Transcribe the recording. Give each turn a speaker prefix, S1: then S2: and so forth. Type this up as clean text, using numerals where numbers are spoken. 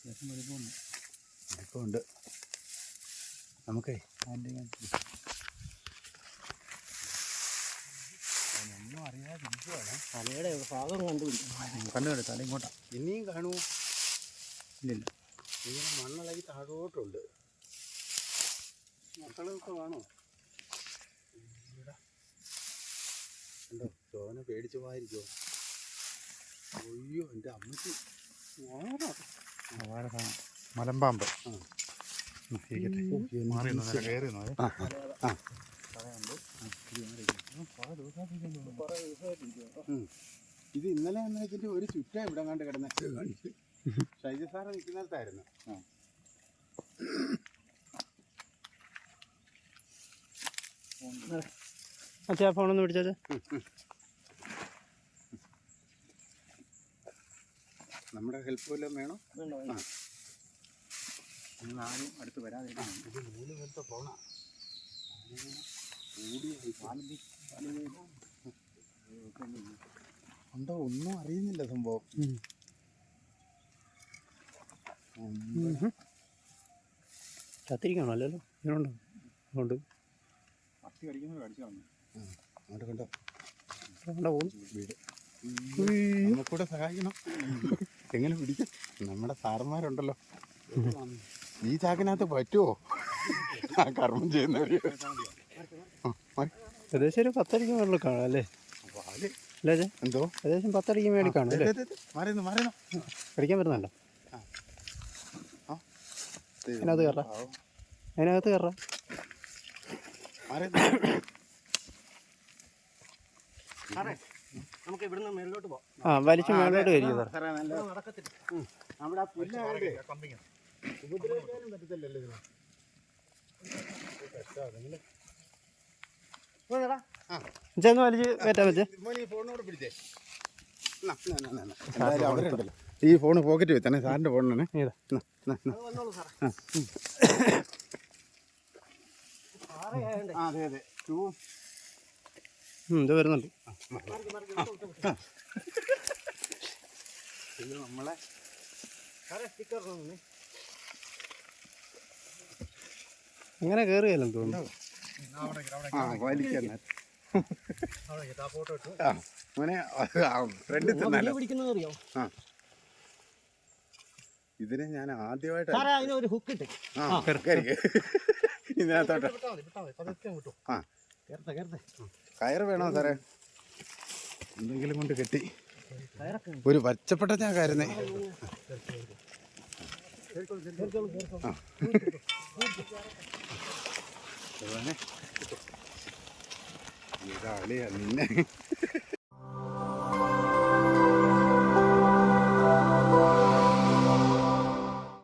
S1: വലിപ്പമുണ്ട്. നമുക്കേ ഒന്നും അറിയാതിരിക്കുവാണ്.
S2: തലയുടെ ഭാഗം
S1: കണ്ടുപിടി. തല ഇങ്ങോട്ടാ. ഇനിയും കാണുമോ? ഇല്ലില്ല. ഇങ്ങനെ മണ്ണിളകി താഴോട്ടുണ്ട്. മക്കളൊക്കെ കാണോ? കണ്ടോ? ചോന പേടിച്ചു പോയിരിക്കുമോ? അയ്യോ, എൻ്റെ അമ്മയ്ക്ക് മലമ്പാമ്പ്. ഇത് ഇന്നലെ എന്ന് വെച്ചിട്ട് ഒരു ചുറ്റ ഇവിടെ കണ്ട് കിടന്ന കാണിച്ചു. ഷൈജ സാറ് നിൽക്കുന്നിടത്തായിരുന്നു.
S2: അച്ഛാ ഫോണൊന്ന് പിടിച്ചാ.
S1: നമ്മുടെ ഹെൽപ്പ് വല്ലതും വേണോ? നിങ്ങൾ ആരും അടുത്ത് വരാതെ. ഇത് 3 പേരത്തെ ഫോണാ. ഉണ്ടോ? ഒന്നും അറിയുന്നില്ല സംഭവം.
S2: ചത്തിരിക്കണോ? അല്ലല്ലോ, ഇങ്ങനെയുണ്ടോ? അതുകൊണ്ട്
S1: പത്തി കടിക്കുന്നത് കടിച്ചാൽ അങ്ങോട്ട് കണ്ടോ? വീട് നമുക്കൂടെ സഹായിക്കണം. എങ്ങനെ പിടിക്കും? നമ്മുടെ സാറന്മാരുണ്ടല്ലോ. ഈ ചാക്കിനകത്ത് പറ്റുമോ ആ കർമ്മം ചെയ്യുന്നവര്?
S2: ഏകദേശം ഒരു 10 അടിക്ക് മേളിൽ കാണാം അല്ലേ? അല്ലേ?
S1: എന്തോ
S2: ഏകദേശം 10 അടിക്ക് മേളിൽ കാണും അല്ലേ?
S1: മാറിയുന്നു
S2: കടിക്കാൻ പറ്റുന്നുണ്ടോ? അതിനകത്ത് കയറാം, അതിനകത്ത് കയറാം. നമുക്ക് ഇവിടുന്ന് മേളിലോട്ട് പോകാം. വലിച്ചു മേളിലോട്ട് കയറിയോ സാറേ?
S1: നമ്മുടെ ആ പുല്ലാകട്ടെ ഉപദ്രവിക്കാനും പറ്റത്തില്ലല്ലോ ഇതിന്.
S2: ചെന്ന് വലിച്ച് കയറ്റാൻ പറ്റേ?
S1: ഫോണോട് പിടിച്ചേ. അവരുണ്ടല്ലോ ഈ ഫോണ് പോക്കറ്റ് വെച്ചാണ് സാറിൻ്റെ ഫോണിനാണ്. അതെ അതെ.
S2: ഇത് വരുന്നുണ്ട്.
S1: ഇത് നമ്മളെ
S2: അങ്ങനെ കയറിയല്ലെന്ന് തോന്നുന്നു.
S1: വലിക്കാൻ ഫ്രണ്ടിൽ തന്നാലോ. ഇതിനെ ഞാൻ ആദ്യമായിട്ട് ഇതിനകത്തോട്ട് കയറ് വേണോ സാറേ? എന്തെങ്കിലും കൊണ്ട് കെട്ടി ഒരു പച്ചപ്പെട്ട ചാകായിരുന്നേ. ഇതാളിയാ നിന്നെ